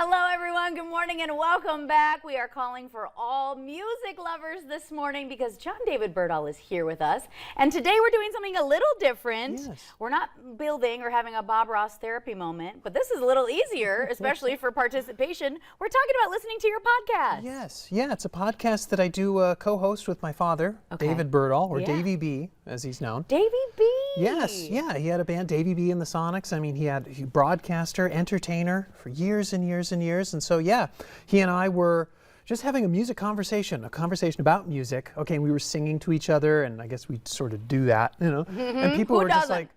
Hello, everyone. Good morning and welcome back. We are calling for all music lovers this morning because John David Berdahl is here with us. And today we're doing something a little different. Yes. We're not building or having a Bob Ross therapy moment, but this is a little easier, especially for participation. We're talking about listening to your podcast. Yes. Yeah, it's a podcast that I do co-host with my father, David Berdahl, or Davey B, as he's known. Davey B. Yes. Yeah, he had a band, Davey B and the Sonics. I mean, he broadcaster, entertainer for years and years and years. And so, yeah, he and I were just having a music conversation, a conversation about music. Okay, and we were singing to each other, and I guess we sort of do that, you know. And people were just like,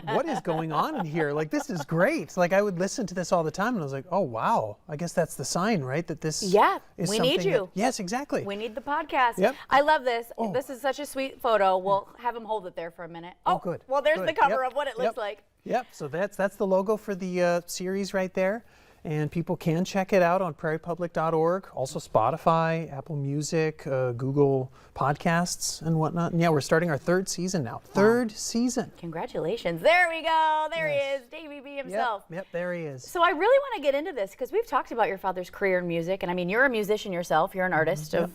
what is going on in here? Like, this is great. Like, I would listen to this all the time, and I was like, oh, wow. I guess that's the sign, right? That this is we need you. Yes, exactly. We need the podcast. Yep. I love this. Oh. This is such a sweet photo. We'll have him hold it there for a minute. Oh, good. Well, there's Good. the cover Yep. of what it looks like. Yep, so that's the logo for the series right there. And people can check it out on prairiepublic.org, also Spotify, Apple Music, Google Podcasts, and whatnot. And yeah, we're starting our third season now. Third season. Congratulations. There we go. There Yes. he is, Davey B himself. Yep, there he is. So I really want to get into this because we've talked about your father's career in music. And I mean, you're a musician yourself. You're an artist of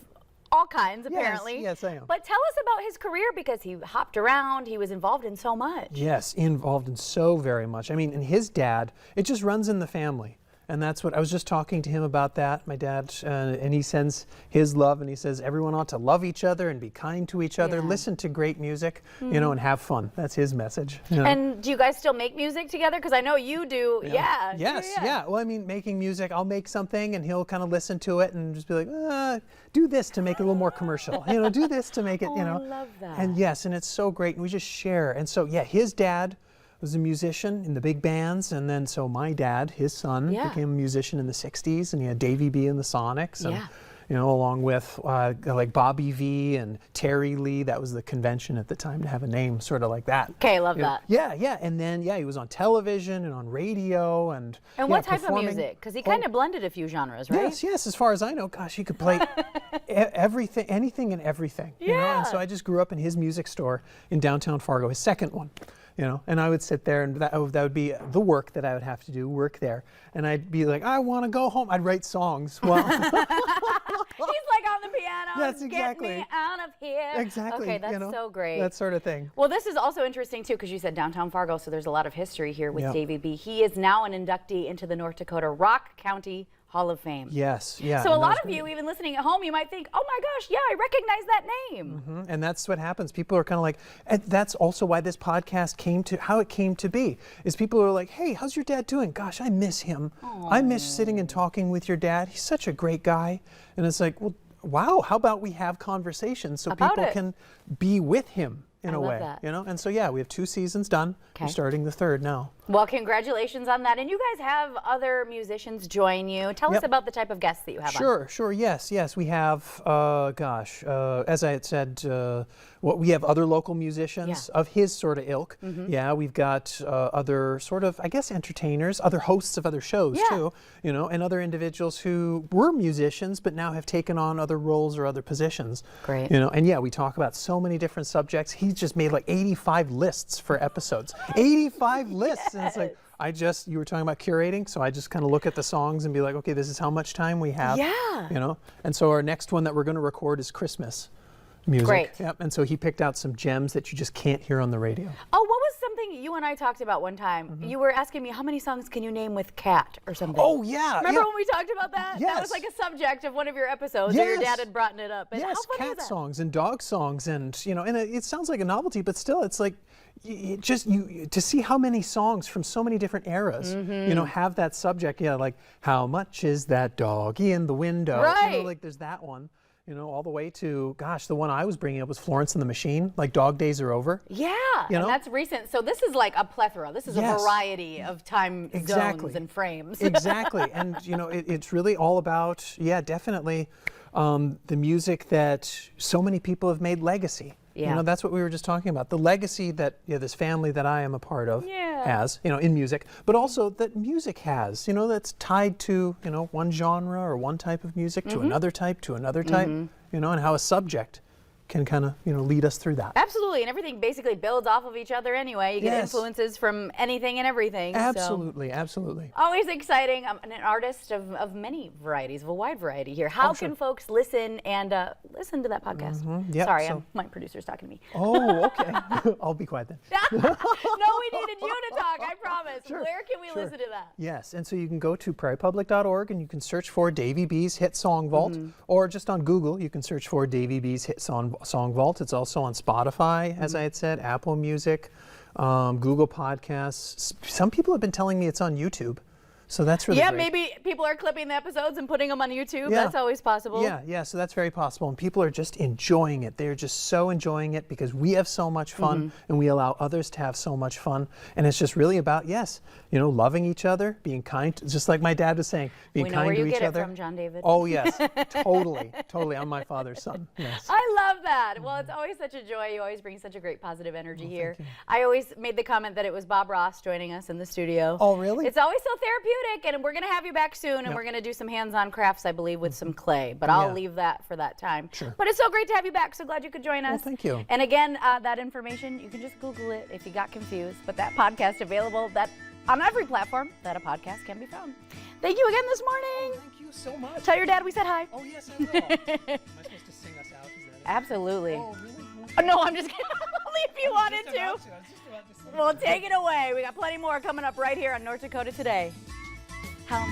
all kinds, apparently. Yes, I am. But tell us about his career because he hopped around. He was involved in so much. Yes, involved in so very much. I mean, and his dad, it just runs in the family. And that's what I was just talking to him about that, my dad, and he sends his love and he says everyone ought to love each other and be kind to each other, listen to great music, you know, and have fun. That's his message. You know? And do you guys still make music together? Because I know you do. Yeah. Yes, yeah. Well, I mean, making music, I'll make something and he'll kind of listen to it and just be like, do this to make it a little more commercial. You know, do this to make it, you know. I love that. And yes, and it's so great. And we just share. And so, yeah, his dad was a musician in the big bands, and then so my dad, his son, became a musician in the 60s, and he had Davey B and the Sonics, and you know, along with like Bobby V and Terry Lee. That was the convention at the time to have a name sort of like that. Okay, love that. Yeah, yeah, and then he was on television and on radio and what type of music? Because he kind of blended a few genres, right? Yes, yes. As far as I know, gosh, he could play everything, anything and everything. You know? And so I just grew up in his music store in downtown Fargo, his second one. You know, and I would sit there, and that would be the work that I would have to do, work there. And I'd be like, I want to go home. I'd write songs. Well, he's like on the piano. Yes, exactly. Get me out of here. Exactly. Okay, that's you know, so great. That sort of thing. Well, this is also interesting too because you said downtown Fargo, so there's a lot of history here with Davey B. He is now an inductee into the North Dakota Rock County Hall of Fame. Yes, yeah. So a lot of you, even listening at home, you might think, oh my gosh, yeah, I recognize that name. And that's what happens. People are kind of like, and that's also why this podcast how it came to be, is people are like, hey, how's your dad doing? Gosh, I miss him. Aww. I miss sitting and talking with your dad. He's such a great guy. And it's like, well, wow, how about we have conversations so people can be with him in a way, you know? And so, yeah, we have 2 seasons done. We're starting the 3rd now. Well, congratulations on that. And you guys have other musicians join you. Tell us about the type of guests that you have on. Sure, yes. We have, as I had said, we have other local musicians of his sort of ilk. Yeah, we've got other sort of, I guess, entertainers, other hosts of other shows too, you know, and other individuals who were musicians but now have taken on other roles or other positions. Great. You know, and yeah, we talk about so many different subjects. He's just made like 85 lists for episodes. 85 lists! And it's like, you were talking about curating, so I just kind of look at the songs and be like, okay, this is how much time we have. Yeah. You know? And so our next one that we're going to record is Christmas music. Great. Yep. And so he picked out some gems that you just can't hear on the radio. Oh, what was something you and I talked about one time? You were asking me, how many songs can you name with cat or something? Oh, yeah. Remember when we talked about that? Yes. That was like a subject of one of your episodes, or your dad had brought it up. And yes, how funny cat is that? songs and dog songs, and you know, and it sounds like a novelty, but still, it's like to see how many songs from so many different eras, you know, have that subject. Yeah, like how much is that doggy in the window? Right. You know, like there's that one. You know, all the way to, gosh, the one I was bringing up was Florence and the Machine, like Dog Days Are Over. Yeah, you know? And that's recent. So this is like a plethora. This is a variety of time zones and frames. Exactly. And, you know, it's really all about, definitely the music that so many people have made legacy. Yeah. You know, that's what we were just talking about. The legacy that this family that I am a part of has, you know, in music, but also that music has, you know, that's tied to, you know, one genre or one type of music to another type, you know, and how a subject can kind of, lead us through that. Absolutely, and everything basically builds off of each other anyway. You get Yes. influences from anything and everything. Absolutely, absolutely. Always exciting. I'm an artist of many varieties, of a wide variety here. How sure. can folks listen and listen to that podcast? Yep, Sorry, so- my producer's talking to me. Oh, okay. I'll be quiet then. No, we needed you to talk, I promise. Sure, Where can we sure. listen to that? Yes, and so you can go to prairiepublic.org and you can search for Davey B's Hit Song Vault, or just on Google you can search for Davey B's Hit Song Vault. It's also on Spotify, as I had said, Apple Music, Google Podcasts. Some people have been telling me it's on YouTube, so that's really Yeah, great. maybe people are clipping the episodes and putting them on YouTube. Yeah. That's always possible. Yeah, so that's very possible. And people are just enjoying it. They're just so enjoying it because we have so much fun and we allow others to have so much fun. And it's just really about, loving each other, being kind, just like my dad was saying, being We know kind where to you each get other. it from, John David. Oh, yes, totally. I'm my father's son. Yes. I love that. Well, it's always such a joy. You always bring such a great positive energy here. you. I always made the comment that it was Bob Ross joining us in the studio. Oh, really? It's always so therapeutic, and we're going to have you back soon, and Yep. we're going to do some hands-on crafts, I believe, with some clay. But I'll Yeah. leave that for that time. Sure. But it's so great to have you back. So glad you could join us. thank you. And again, that information, you can just Google it if you got confused. But that podcast available on every platform that a podcast can be found. Thank you again this morning. Thank you so much. Tell your dad we said hi. Oh, yes, I will. Am I supposed to sing us out? Is that it? Absolutely. Oh, really? Oh, no, I'm just kidding. Only if you wanted to. Well, take it away. We got plenty more coming up right here on North Dakota Today. How